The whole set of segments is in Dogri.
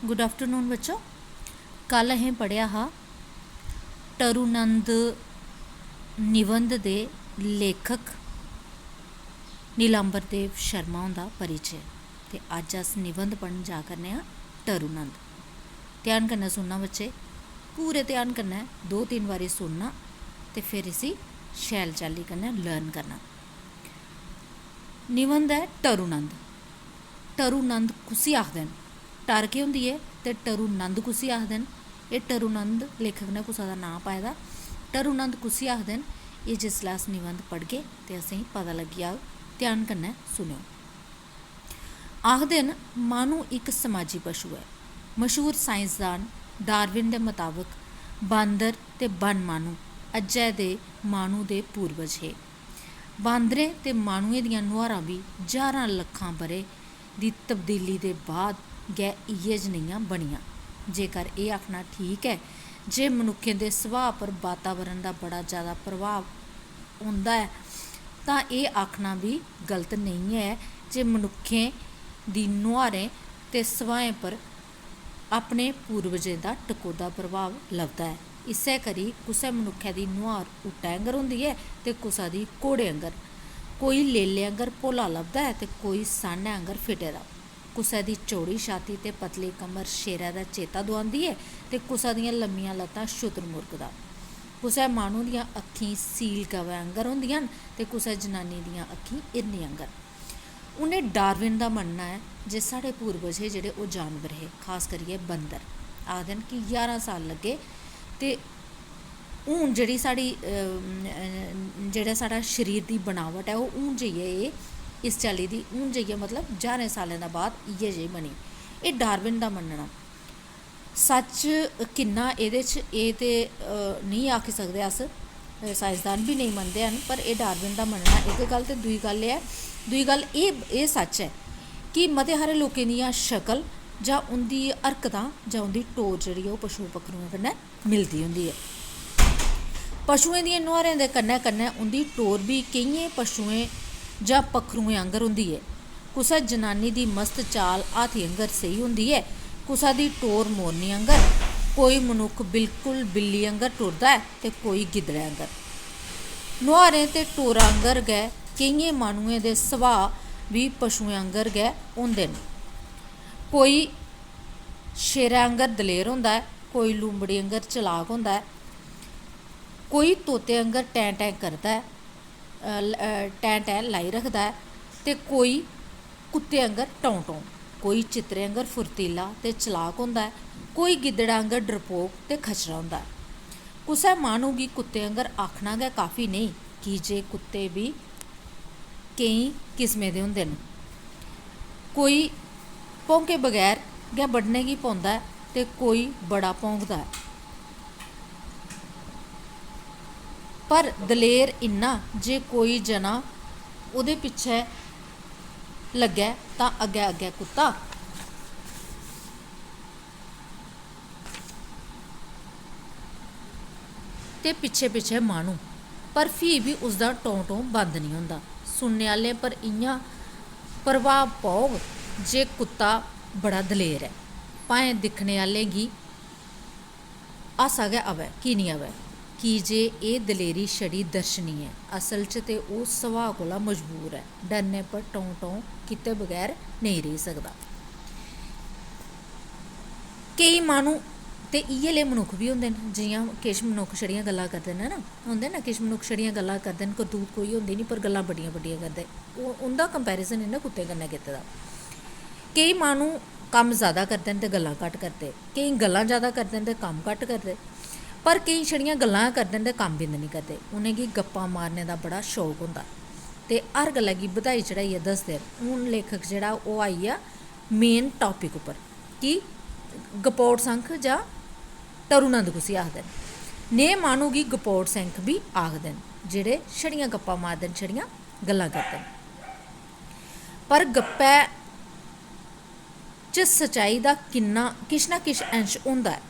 गुड आफ्टरनून बच्चों। कल असें पढ़िया हा टरुनंद निबंध दे लेखक नीलांबर देव शर्मा हुंदा परिचय। ते अज्ज अस निबंध पढ़न जा करने आं टरुनंद। ध्यान कन्नै सुनना बच्चे, पूरे ध्यान कन्नै 2-3 बारी सुनना ते फिर इसी शैल चाल्ली कन्नै लर्न करना। निबंध है टरुनंद। टरुनंद कुसी आखदे न? टर केह् होंदी है ते टरुनंद कुसी आखदे न? एह् टरुनंद लेखक ने कुसै दा नांऽ पाए दा। टरुनंद कुसी आखदे न एह् जिसलै अस निबंध पढ़गे ते असेंगी पता लग्गी जाग। ध्यान कन्नै सुनेओ। आखदे न माह्नू इक समाजी पशु है। मशहूर साइंसदान डार्विन दे मताबक बांदर ते वन माह्नू अज्जै दे माह्नू दे पूर्वज हे। बांदरें ते माह्नुएं दियां नुहारां बी ज्हारां लक्खां ब'रे दी तब्दीली दे बाद गै इ'यै जनेहियां बनियां। जेकर एह् आखना ठीक है जे मनुक्खें दे सुभाऽ पर वातावरण दा बड़ा ज़्यादा प्रभाव होंदा है तां एह् आखना भी गलत नेईं है जे मनुक्खें दी नुहारें ते सुभाएं पर अपने पूर्वजें दा टकोह्दा प्रभाव लभदा है। इस्सै करी कुसै मनुक्खै दी नुहार ऊँटै आंगर होंदी है ते कुसै दी घोड़े आंगर। कोई लेले आंगर भोला लभदा है ते कोई सान्नै आंगर फिटे दा। कुसै दी चौड़ी छाती ते पतली कमर शेरै दा चेता दोआंदी है ते कुसै दियां लम्मियां लत्तां शुतुरमुर्ग दा। कुसै माह्नू दियां अक्खीं सील गवै आंगर होंदियां न ते कुसै जनानी दियां अक्खीं हिरनी आंगर। उ'नें डार्विन दा मन्नना है जे साढ़े पूर्वज हे जेह्ड़े ओह् जानवर हे, खास करियै बंदर। आखदे न कि 11 साल लग्गे ते हून जेह्ड़ी साढ़ी जेह्ड़ा साढ़ा शरीर दी बनावट है ओह् हून जाइयै एह् इस चाल्ली दी हून जाइयै मतलब 11 सालें दा बाद इ'यै जेही बनी। एह् डार्विन दा मन्नना। सच्च किन्ना एह्दे च एह् ते नहीं आखी सकदे अस, साइंसदान भी नेईं मनदे हैन, पर एह् डार्विन दा मन्नना इक गल्ल। ते दूई गल्ल एह् सच्च है कि मते हारे लोकें दियां शकल जां उं'दी हरकतां जां उं'दी टोर जेह्ड़ी ऐ ओह् पशु पक्खरुएं कन्नै मिलदी होंदी है। पशुएं दियें नुहारें दे कन्नै कन्नै उं'दी टोर बी केइयें पशुएं जां पक्खरुएं आंगर होंदी है। कुसै जनानी दी मस्त चाल हाथी आंगर सेही होंदी है, कुसै दी टोर मोरनी आंगर। कोई मनुक्ख बिल्कुल बिल्ली आंगर टुरदा है ते कोई गिद्दड़ै आंगर। नुहारें ते टोरा आंगर गै केइयें माह्नुएं दे सुभाऽ बी पशुएं आंगर गै होंदे न। कोई शेरै आंगर दलेर होंदा है, कोई लूंबड़ी आंगर चलाक होंदा है, कोई तोते आंगर टैं टैं करदा है, टैं टैं लाई रखदा है ते कोई कुत्ते आंगर टौं टौं। कोई चित्तरें आंगर फुर्तीला ते चलाक होंदा है, कोई गिद्दड़ै आंगर डरपोक ते खचरा होंदा है। कुसै माह्नू गी कुत्ते आंगर आखना गै काफी नेईं, की जे कुत्ते बी केईं किस्में दे होंदे न। कोई भौंके बगैर गै बड्ढने गी पौंदा है ते कोई बड़ा भौंकदा है। पर दलेर इन्ना जे कोई जना ओह्दे पिच्छें लग्गै तां अग्गै अग्गै कुत्ता ते पिच्छें पिच्छें माह्नू, पर फ्ही बी उसदा टौं टौं बंद निं होंदा। सुनने आह्लें पर इ'यां प्रभाव पौग जे कुत्ता बड़ा दलेर ऐ, भाएं दिक्खने आह्लें गी हासा गै आवै की निं आवै, की जे एह् दलेरी छड़ी दर्शनी ऐ। असल च ते ओह् सुभाऽ कोला मजबूर ऐ, डरने पर टौं टौं कीते बगैर नेईं रेही सकदा। केईं माह्नू ते इ'यै लेह् मनुक्ख बी होंदे न, जि'यां किश मनुक्ख छड़ियां गल्लां करदे न ना, होंदे ना किश मनुक्ख छड़ियां गल्लां करदे न, करतूत कोई होंदी निं पर गल्लां बड्डियां बड्डियां करदे। उं'दा कंपैरिजन इ'नें कुत्तें कन्नै कीते दा। केईं माह्नू कम्म ज़्यादा करदे न ते गल्लां घट्ट करदे, केईं गल्लां ज़्यादा करदे न ते कम्म घट्ट करदे, पर केईं छड़ियां गल्लां गै करदे न ते कम्म बिंद निं करदे। उ'नेंगी गप्पां मारने दा बड़ा शौक होंदा ते हर गल्ला गी बधाई चढ़ाइयै दसदे न। हून लेखक जेह्ड़ा ओह् आई गेआ मेन टापिक उप्पर कि गपोड़ संख जां टरुनंद कुसी आखदे न। नेह् माह्नू गी गपोड़ संख बी आखदे न, जेह्ड़े छड़ियां गप्पां मारदे न, छड़ियां गल्लां करदे न। पर गप्पै च सच्चाई दा किश ना किश अंश होंदा है,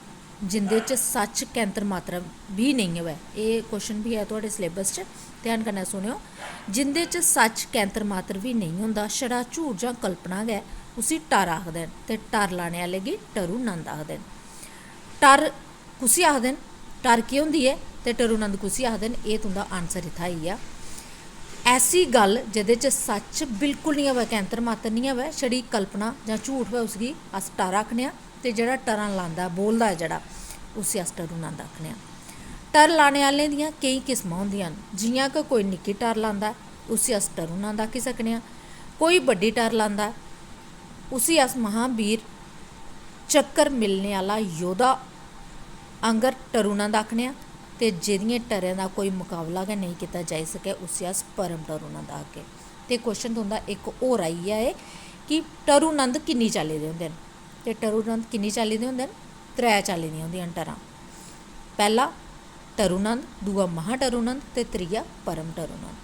जिंदे च सच्च कैंतर मात्रा बी नेईं होऐ। एह् क्वेश्चन बी है थुआढ़े सलेबस च, ध्यान कन्नै सुनेओ। जिंदे च सच्च कैंतर मात्तर बी नेईं होंदा, छड़ा झूठ जां कल्पना गै उसी टर आखदे न ते टर लाने आह्ले गी टरू नंद आखदे न। टर कुसी आखदे न, टर केह् होंदी ऐ ते टरू नंद कुसी आखदे न, एह् तुं'दा आंसर इत्थै आई गेआ। ऐसी गल्ल जेह्दे च सच बिल्कुल निं होवै, कैंतर मात्तर निं होवै, छड़ी कल्पना जां झूठ होवै, उसगी अस टर आखने आं। ते जेह्ड़ा टरां लांदा बोलदा ऐ जेह्ड़ा, उसी अस टरू नंद आखने आं। टर लाने आह्लें दियां केईं किस्मां होंदियां न, जि'यां कि कोई निक्की टर लांदा ऐ उसी अस टरू नंद आखी सकने आं। कोई बड्डी टर लांदा ऐ उसी अस महावीर चक्कर मिलने आह्ला योद्धा आंगर टरू नंद आखने आं। ते जेह्दियें टरें दा कोई मुकाबला गै नेईं कीता जाई सकै उसी अस परम टरू नंद आखगे। ते क्वेश्चन तुं'दा इक होर आई गेआ ऐ कि टरू नंद किन्नी चाल्ली दे होंदे न। ते टरू नंद किन्नी चाल्ली दे होंदे न? 3 चाल्ली दियां होंदियां न टरां। पैह्ला टरू नंद, दूआ महा टरू नंद ते त्रीया परम टरू नंद।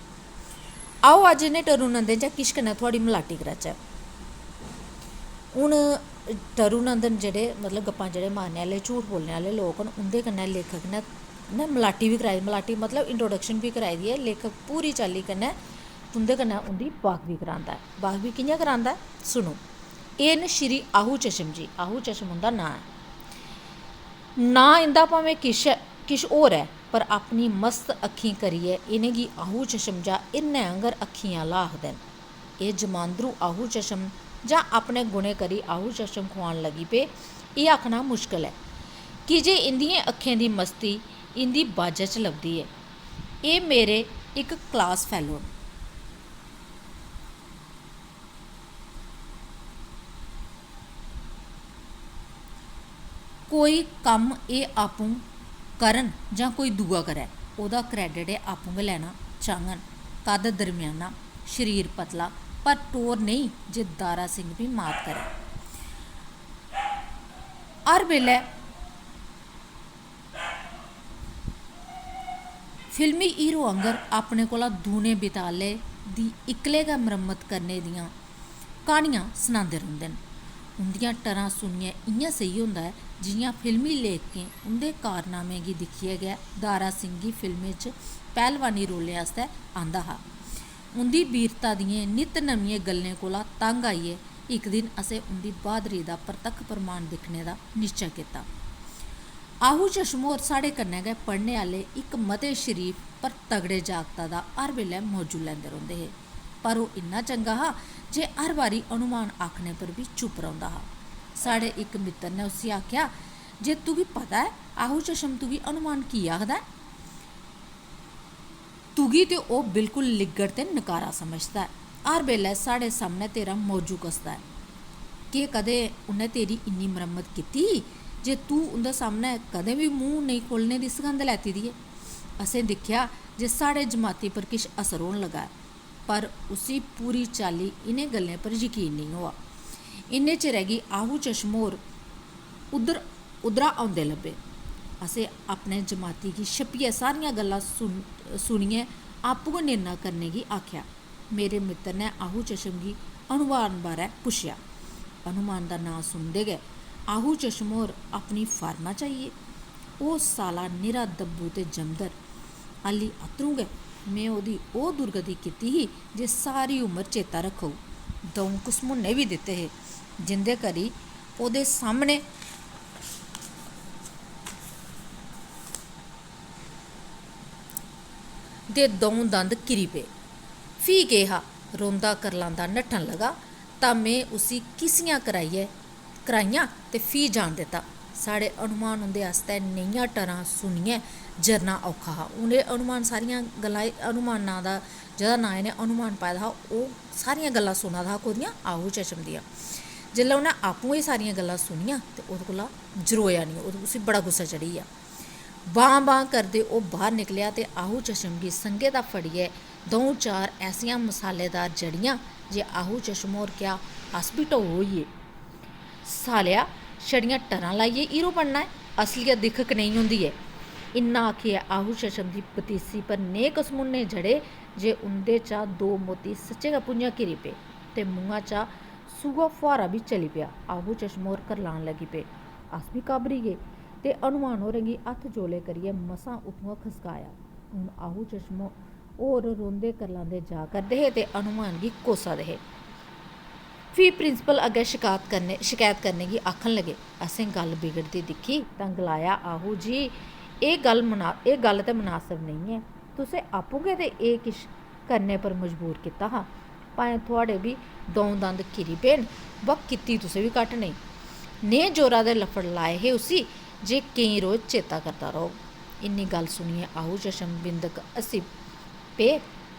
आओ अज्ज इ'नें टरू नंदें चा किश कन्नै थुआढ़ी मलाटी कराचै। हून टरू नंद न जेह्ड़े, मतलब गप्पां जेह्ड़े मारने आह्ले, झूठ बोलने आह्ले लोक न, उं'दे कन्नै लेखक ने मलाटी बी कराई, मलाटी मतलब इंट्रोडक्शन बी कराई दी ऐ। लेखक पूरी चाल्ली कन्नै तुं'दे कन्नै उं'दी बाकफी करांदा ऐ। बाकफी कि'यां करांदा ऐ, सुनो। एह् न श्री आहू चशम जी, आहू चशम उं'दा नांऽ ऐ। नांऽ इं'दा भामें किश होर ऐ, पर अपनी मस्त अक्खीं करियै इ'नेंगी आहू चशम जां हिरनै आंगर अक्खीं आह्ला आखदे न। एह् जमांदरू आहू चशम जां अपने गुणें करी आहू चशम खोआन लगी पे, एह् आखना मुश्कल ऐ, की जे इं'दियें अक्खें दी मस्ती इं'दी बाजा च लभदी ऐ। एह् मेरे इक क्लास फैलो न। कोई कम्म एह् आपूं करन जां कोई दूआ करै, ओह्दा क्रैडिट एह् आपूं गै लैना चाह्ङन। कद दरम्याना, शरीर पतला, पर टोर नेईं जे दारा सिंह बी मात करै। हर बेल्लै फिल्मी हीरो आंगर अपने कोला दूने बिताले दी इक्कले गै मरम्मत करने दियां क्हानियां सनांदे रौंह्दे न। उं'दियां टरां सुनियै इ'यां सेही होंदा ऐ जि'यां फिल्मी लेखकें उं'दे कारनामें गी दिक्खियै गै दारा सिंह गी फिल्में च पैह्लवानी रोलें आस्तै आंदा हा। उं'दी वीरता दियें नित्त नमियें गल्लें कोला तंग आइयै इक दिन असें उं'दी ब्हादरी दा परतक्ख प्रमाण दिक्खने दा निश्चय कीता। आहू चशम होर साढ़े कन्नै गै पढ़ने आह्ले इक मते शरीफ पर तगड़े जागता दा हर बेल्लै मौजू लैंदे रौंह्दे हे। पर ओह् इन्ना चंगा हा जे हर बारी अनुमान आखने पर बी चुप रौंह्दा हा। साढ़े इक मित्तर ने उस्सी आखेआ, जे तुगी पता ऐ आहू चशम तुगी अनुमान की आखदा ऐ? तुगी ते ओह् बिल्कुल लिग्गड़ ते नकारा समझदा ऐ। हर बेल्लै साढ़े सामनै तेरा मौजू कसदा ऐ। केह् कदें उ'न्नै तेरी इन्नी मरम्मत कीती जे तूं उं'दे सामनै कदें बी मूंह् नेईं खोलने दी सगंध लैती दी ऐ? असें दिक्खेआ जे साढ़े जमाती पर किश असर होन लगा ऐ, पर उसी पूरी चाल्ली इ'नें गल्लें पर यकीन नेईं होआ। इन्ने चिरै गी आहू चशम होर उद्धरा औंदे लब्भे। असें अपने जमाती गी छप्पियै सारियां गल्लां सुनियै आपूं गै निर्णय करने गी आखेआ। मेरे मित्तर ने आहू चशम गी अनुमान बारै पुच्छेआ। अनुमान दा नांऽ सुनदे गै आहू चशम होर अपनी फार्मा च आई गे। ओह् साला निरा दब्बू ते जमदर, हाली अत्तरूं गै में ओह्दी ओह् दुर्गति कीती ही जे सारी उमर चेता रक्खग। द'ऊं घसमुन्ने बी दित्ते हे, जिंदे करी ओह्दे सामने दे द'ऊं दंद किरी पे। फ्ही केह् हा, रोंदा करलांदा नट्ठन लगा तां में उसी किसियां कराइयां ते फ्ही जान दित्ता। साढ़े अनुमान उं'दे आस्तै नेहियां टरां सुनियै जरना औखा हा। हून एह् अनुमान सारियां गल्लां, अनुमान नांऽ दा जेह्दा नांऽ इ'नें अनुमान पाए दा हा, ओह सारियां गल्लां सुना दा हा कोह्दियां, आहू चशम दियां। जेल्लै उ'न्नै आपूं एह् सारियां गल्लां सुनियां ते ओह्दे कोला जरोया निं, उसी बड़ा गुस्सा चढ़ी गेआ। बां करदे ओह् बाह्र निकलेआ ते आहू चशम गी संगे दा फड़ियै द'ऊं चार ऐसियां मसालेदार जड़ियां जे आहू चशम होर क्या अस बी टऊ होई गे। सालेआ छड़ियां टरां लाइयै हीरो बनना ऐ, असलियत दिक्ख कनेही होंदी ऐ। इन्ना आखियै आहू चशम दी पतीसी पर नेह् घसमुन्ने जड़े जे उं'दे चा 2 मोती सच्चें गै भुं'ञां घिरी पे ते मुहां चा सूहा फुहारा बी चली पेआ। आहू चशम होर करलान लगी पे। अस बी घाबरी गे ते अनुमान होरें गी हत्थ जोले करियै मसां उत्थुआं खसकाया। हून आहू चशम होर रोंदे करलांदे जा करदे हे ते अनुमान गी कोसा दे हे। फ्ही प्रिंसिपल अग्गें शकैत करने गी आखन लगे। असें गल्ल बिगड़दी दिक्खी तां गलाया, आहू जी एह् गल्ल ते मुनासब नेईं ऐ। तुसें आपूं गै ते एह् किश करने पर मजबूर कीता हा। भाएं थुआढ़े बी द'ऊं दंद किरी पे न, वा कीती तुसें बी घट्ट नेईं। नेह् जोरा दे लफड़ लाए हे उसी जे केईं रोज चेता करदा रौह्ग। इन्नी गल्ल सुनियै आहू चशम बिंदक हस्सी पे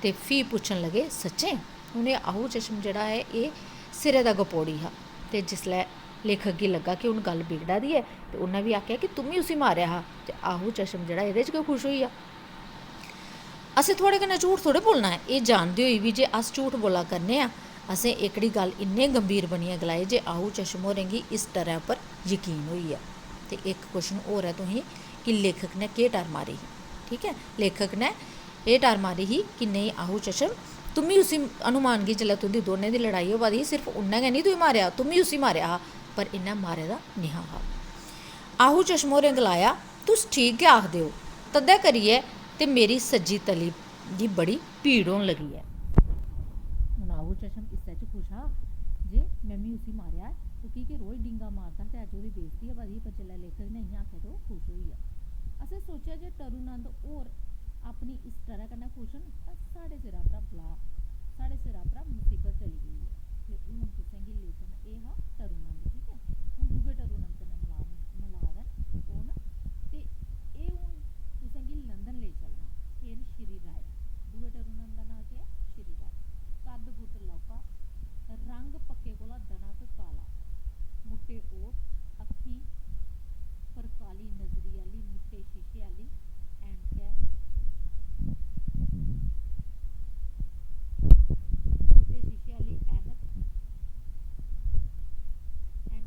ते फ्ही पुच्छन लगे, सच्चें? उ'नें आहू चशम जेह्ड़ा ऐ एह् सिरे दा गपोड़ी हा, ते जिसलै लेखक गी लग्गा कि हून गल्ल बिगड़ा दी ऐ ते उन्नै बी आखेआ कि तुमी उसी मारेआ हा, ते आहू चशम जेह्ड़ा एह्दे च गै खुश होई गेआ। असें थुआढ़े कन्नै झूठ थोह्ड़े बोलना ऐ। एह् जानदे होई बी जे अस झूठ बोला करने आं। असें एह्कड़ी गल्ल इन्ने गंभीर बनियै गलाई जे आहू चशम होरें गी इस डरै उप्पर यकीन होई गेआ। ते इक क्वेश्चन होर ऐ तुसेंगी कि लेखक ने केह् डर मारी ही। ठीक ऐ, लेखक ने एह् डर मारी ही कि नेईं आहू चशम तुमी उसी हनुमान गी जेल्लै तुं'दी दोनें दी लड़ाई होआ दी ही, सिर्फ उन्नै गै निं तुगी मारेआ, तुमी उसी मारेआ हा, पर इन्नै मारे दा निहा हा। आहू चशम होरें गलाया, तुस ठीक गै आखदे ओ, तदै करियै ते मेरी सज्जी तली गी बड़ी पीड़ होन लगी ऐ। हून आहू चशम इस्सै च खुश हा जे में मी उसी मारेआ ऐ, की के रोज डींगा मारदा ते अज्ज ओह्दी बेइज्जती होआ दी ही, पर जेल्लै लेखक ने इ'यां आखेआ ते ओह् खुश होई गेआ। असें सोचेआ जे टरू नंद होर अपनी इस डरै कन्नै खुश न तां साढ़े सिरा परा मुसीबत चली गेई ऐ। ते हून तुसें गी लेसन एह् हा टरू नंद। ठीक ऐ, हून दूए टरू नंद कन्नै मलाद न ओह् न, ते एह् हून तुसें गी लंदन लेई चलना। एह् न श्री राय। दूए टरू नंद दा नांऽ केह् ऐ? श्री राय। कद गुट्ट लौह्का, रंग पक्के कोला दना क काला, मुट्टे ओठ, अक्खीं पर काली नजरी आह्ली मुट्टे शीशे आह्ली ऐनकै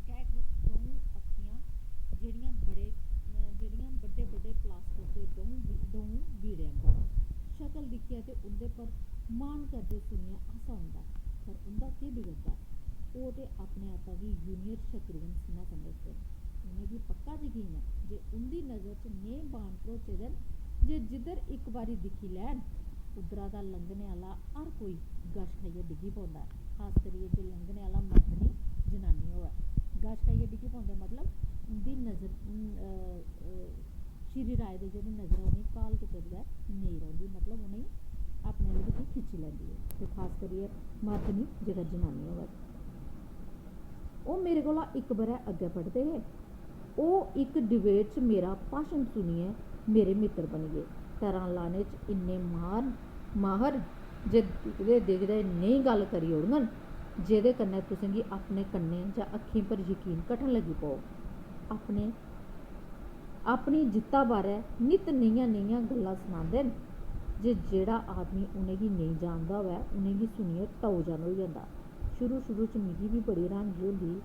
हेठ द'ऊं अक्खियां जेह्ड़ियां बड्डे बड्डे प्लास्टर दे द'ऊं बीड़े आंह्गर। शक्ल दिक्खियै ते उं'दे पर मान करदे सुनियै हासा औंदा, पर उं'दा केह् बिगड़दा? ओह् ते अपने आपा गी जूनियर शत्रुघ्न सिन्हा समझदे न। उ'नेंगी पक्का यकीन ऐ जे उं'दी नज़र च नेह् बाण भरोचे दे न जे जिद्धर इक बारी दिक्खी लैन उद्धरा दा लंघने आह्ला हर कोई गश खाइयै डिग्गी पौंदा ऐ, खास करियै जे लंघने आह्ला मर्द निं जनानी होऐ। गश खाइयै डिग्गी पौंदे मतलब उं'दी नज़र श्री राय दी जेह्ड़ी नज़र ऐ उ'नेंगी घाल कीते बगैर नेईं रौंह्दी, मतलब उ'नेंगी अपने अल्ल दिक्खी खिच्ची लैंदी ऐ, ते खास करियै मर्द निं जेकर जनानी होऐ। ओह् मेरे कोला इक ब'रा अग्गें पढ़दे हे। ओह् इक डिबेट च मेरा भाशन सुनियै मेरे मित्तर बनी गे। टर्रां लाने च इन्ने माहर जे दिखदे दिखदे नेही गल्ल करी ओड़ङन जेह्दे कन्नै तुसें गी अपने कन्नें जां अक्खीं पर यकीन घटन लगी पौग। अपनी जित्ता बारै नित्त नेहियां गल्लां सनांदे न जे जेह्ड़ा आदमी उ'नेंगी नेईं जानदा होऐ उ'नेंगी सुनियै टऊ जन होई जंदा। शुरू च मिगी बी बड़ी र्हानगी होंदी ही,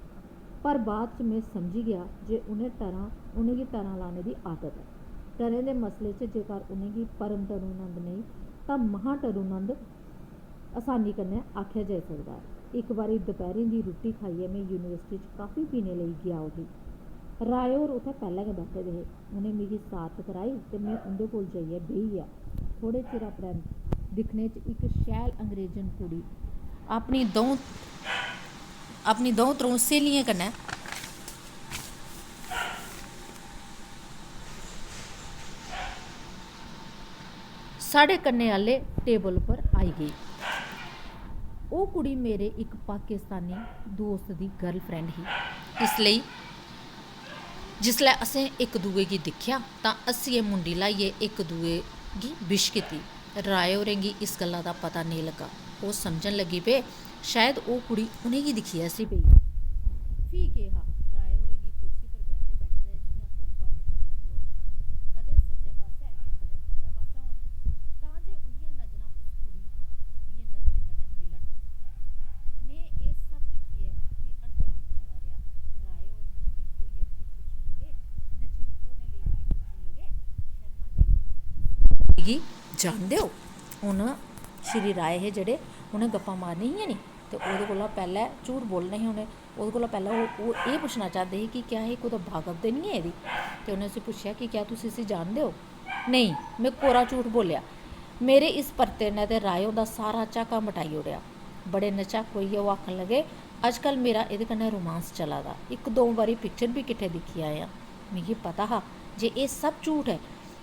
पर बाद च में समझी गेआ जे उ'नेंगी टर्रां लाने दी आदत ऐ। टर्रें दे मसले च जेकर उ'नेंगी परम टरू नंद नेईं तां महा टरू नंद आसानी कन्नै आखेआ जाई सकदा ऐ। इक बारी दपैह्रीं दी रुट्टी खाइयै में यूनिवर्सिटी च काफी पीने लेई गेआ उठी। राय होर उत्थै पैह्लें गै बैठे दे हे। उ'नें मिगी सारत कराई ते में उं'दे कोल जाइयै बेही गेआ। थोह्ड़े चिरा परैंत दिक्खने च इक शैल अंग्रेजन कुड़ी अपनी द'ऊं त्र'ऊं स्हेलियें कन्नै साढ़े कन्नै आह्ले टेबल उप्पर आई गेई। ओह् कुड़ी मेरे इक पाकिस्तानी दोस्त दी गर्लफ्रैंड ही। इसलेई जिसलै असें इक दुए गी दिक्खेआ तां हस्सियै मुंडी ल्हाइयै इक दुए गी विश कीती। राय होरें गी इस गल्ला दा पता नेईं लग्गा। ओह् समझन लगी पे शायद ओह् कुड़ी उ'नेंगी दिक्खियै हस्सी पेई। फ्ही केह् हा, राय होरें गी कुर्सी पर बैठे दे जि'यां ओह् बंड होन लगे होन, कदें सज्जै पास्सै ते कदें खब्बै पास्सै होन, तां जे उं'दियां नजरां उस कुड़ी दियें नजरें कन्नै मिलन। में एह् सब दिक्खियै बी अनजान बने दा रेहा। राय होर नचिंत होने लेई मिगी पुच्छन लगे, शर्मा जी गी जानदे ओ? हून श्री राय हे जेह्ड़े उ'नें गप्पां मारनियां हियां नी, ते ओह्दे कोला पैह्लें झूठ बोलना ही उ'नें। ओह्दे कोला पैह्लें ओह् एह् पुच्छना चाहदे हे कि क्या एह् कुदै भागव ते निं ऐ एह्दी। ते उ'नें उसी पुच्छेआ कि क्या तुस इसी जानदे ओ? नेईं, में कोरा झूठ बोलेआ। मेरे इस परते ने ते राय होंदा सारा झाका मटाई ओड़ेआ। बड़े नझक्क होइयै ओह् आखन लगे, अजकल मेरा एह्दे कन्नै रोमांस चला दा, इक दो बारी पिक्चर बी किट्ठे दिक्खी आए आं। मिगी पता हा जे एह् सब झूठ ऐ,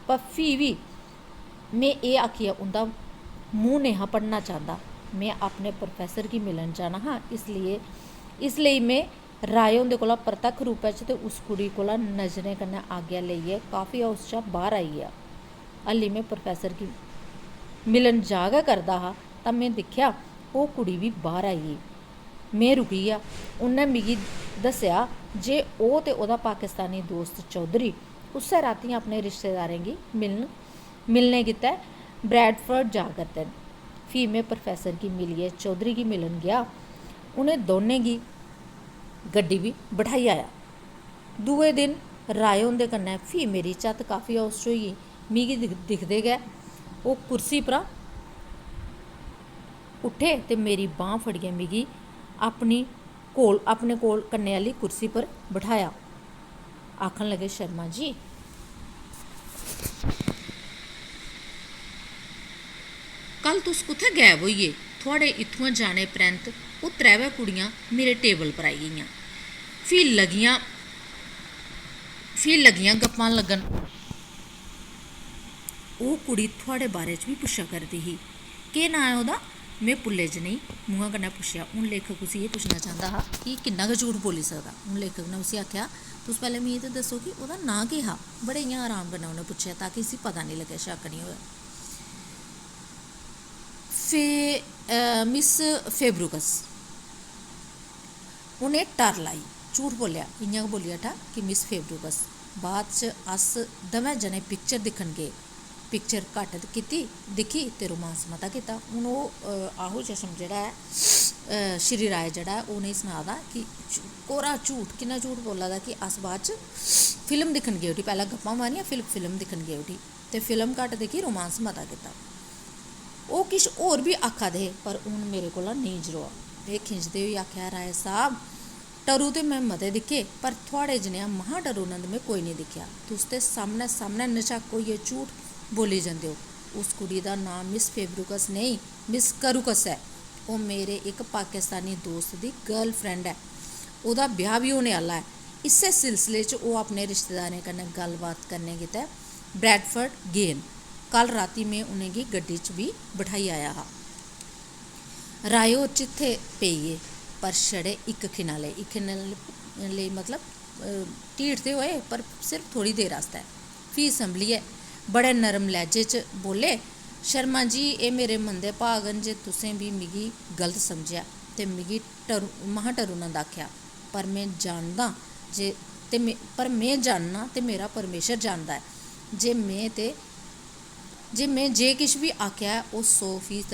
पर फ्ही बी में एह् आखियै उं'दा मूंह् नेहा पढ़ना चांह्दा। में अपने प्रोफैसर गी मिलन जाना हा, इसलेई में राय हुंदे कोला परतक्ख रूपै च ते उस कुड़ी कोला नजरें कन्नै आज्ञा लेइयै काफी हाउस चा बाह्र आई गेआ। हल्ली में प्रोफैसर गी मिलन जा गै करदा हा तां में दिक्खेआ ओह् कुड़ी बी बाह्र आई गेई। में रुकी गेआ। उन्नै मिगी दस्सेआ जे ओह् ते ओह्दा पाकिस्तानी दोस्त चौधरी उस्सै रातीं अपने रिश्तेदारें गी मिलने गित्तै ब्रैडफर्ड जा करदे न। फ्ही में प्रोफैसर गी मिलियै चौधरी गी मिलन गेआ। उ'नें दौनें गी गड्डी बी बठाई आया। दूए दिन राय हुंदे कन्नै फ्ही मेरी झत्त काफी हाउस च होई गेई। मिगी दिखदे गै ओह् कुर्सी परा उट्ठे ते मेरी बांह् फड़ियै मिगी अपने कोल कन्नै आह्ली कुर्सी पर बठाया। आखन लगे, शर्मा जी, कल तुस कुत्थै गैब होई गे? थुआढ़े इत्थुआं जाने परैंत ओह् त्रैवै कुड़ियां मेरे टेबल पर आई गेइयां। फ्ही लगियां गप्पां लग्गन। ओह् कुड़ी थुआढ़े बारे च बी पुच्छा करदी ही। केह् नांऽ ऐ ओह्दा? में पुल्ले जनेही मुहां कन्नै पुच्छेआ। हून लेखक उसी एह् पुच्छना चांह्दा हा कि किन्ना गै झूठ बोली सकदा। हून लेखक ने उसी आखेआ, तुस पैह्लें मिगी ते दस्सो कि ओह्दा नांऽ केह् हा? बड़े इ'यां अराम कन्नै उ'न्नै पुच्छेआ ताकि इसी पता निं लग्गै, शक्क निं होऐ। मिस फेब्रुकस। उ'नें टर लाई, झूठ बोलेआ, इ'यां गै बोली बैठा कि मिस फेब्रुकस। बाद च अस दवैं जने पिक्चर दिक्खन गे। पिक्चर घट्ट दिक्खी ते रोमांस मता कीता। हून ओह् आहू चशम जेह्ड़ा ऐ, श्री राय जेह्ड़ा ऐ, ओह् उ'नें गी सना दा कि कोरा झूठ, किन्ना झूठ बोला दा कि अस बाद च फिल्म दिक्खन गे उठी। पैह्लें गप्पां मारियां, फिल्म दिक्खन गे उठी ते फिल्म घट्ट दिक्खी, रोमांस मता कीता। ओह् किश होर बी आखा दे हे, पर हून मेरे कोला नेईं जरोआ। एह् खिंचदे होई आखेआ, राय साह्ब, टरू ते में मते दिक्खे, पर थुआढ़े जनेहा महा टरूनंद में कोई निं दिक्खेआ। तुस ते सामनै नझक्क होइयै झूठ बोली जंदे हो। उस कुड़ी दा नांऽ मिस फेब्रुकस नेईं, मिस करुकस ऐ। ओह् मेरे इक पाकिस्तानी दोस्त दी गर्लफ्रैंड ऐ। ओह्दा ब्याह् बी होने आह्ला ऐ। इस्सै सिलसिले च ओह् अपने रिश्तेदारें कन्नै गल्लबात करने गित्तै ब्रैडफर्ड गे न। कल रातीं में उ'नेंगी गड्डी च बी बठाई आया हा। राय होर चित्थे पेई गे, पर छड़े इक खिना लेई मतलब ढीठ ते होए, पर सिर्फ थोड़ी देर आस्तै। फ्ही संभलियै बड़े नरम लैह्जे च बोले, शर्मा जी, एह् मेरे मंदे भाग न जे तुसें बी मिगी गलत समझेआ ते मिगी महा टरूनंद आखेआ। पर में जानना ते मेरा परमेशर जानदा ऐ जे में जे किश बी आखेआ ऐ ओह् 100%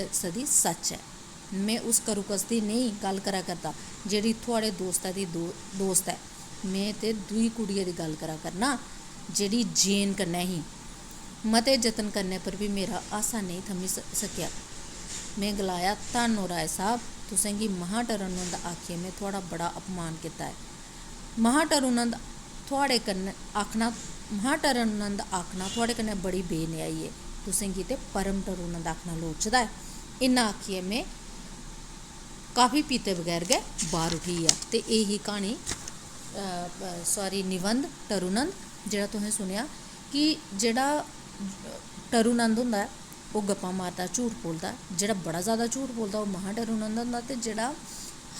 सच ऐ। में उस करुकस दी नेईं गल्ल करा करदा जेह्ड़ी थुआढ़े दोस्ता दी दोस्त ऐ। में ते दूई कुड़ियै दी गल्ल करा करना जेह्ड़ी जेन कन्नै ही। मते जतन करने पर बी मेरा हासा नेईं थम्मी सकेआ। में गलाया, धन्न हो राय साह्ब, तुसें गी महा टरूनंद आखियै में थुआढ़ा बड़ा अपमान कीता ऐ। महा टरूनंद आखना थुआढ़े कन्नै बड़ी बेन्यायी ऐ। तुसें गी ते परम टरूनंद आखना लोड़चदा ऐ। इन्ना आखियै में काफी पीते बगैर गै बाह्र उठी गेआ। ते एह् ही क्हानी, निबंध टरूनंद, जेह्ड़ा तुसें सुनेआ कि जेह्ड़ा टरूनंद होंदा ऐ ओह् गप्पां मारदा, झूठ बोलदा। जेह्ड़ा बड़ा ज़्यादा झूठ बोलदा ओह् महा टरूनंद होंदा, ते जेह्ड़ा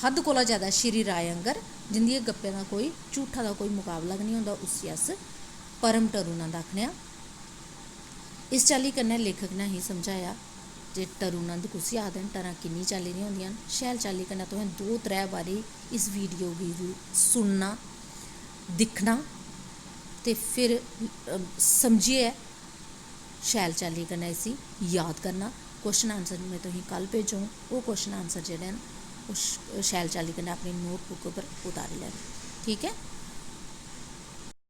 हद्द कोला ज़्यादा श्री राय आंगर जिंदियें गप्पें दा कोई झूठा दा कोई मुकाबला गै निं होंदा, उसी अस परम टरूनंद आखने आं। इस चाल्ली कन्नै लेखक ने असेंगी समझाया जे टरूनंद कुसी आखदे न, टरां किन्नी चाल्ली दियां होंदियां न। शैल चाल्ली कन्नै तुसें 2-3 बारी इस वीडियो गी सुनना, दिक्खना ते फिर समझियै शैल चाल्ली कन्नै इसी याद करना। क्वेश्चन आंसर में तुसेंगी कल भेजङ। ओह् क्वेश्चन आंसर जेह्ड़े न ओह् शैल चाल्ली कन्नै अपनी नोटबुक उप्पर उतारी लैने। ठीक ऐ।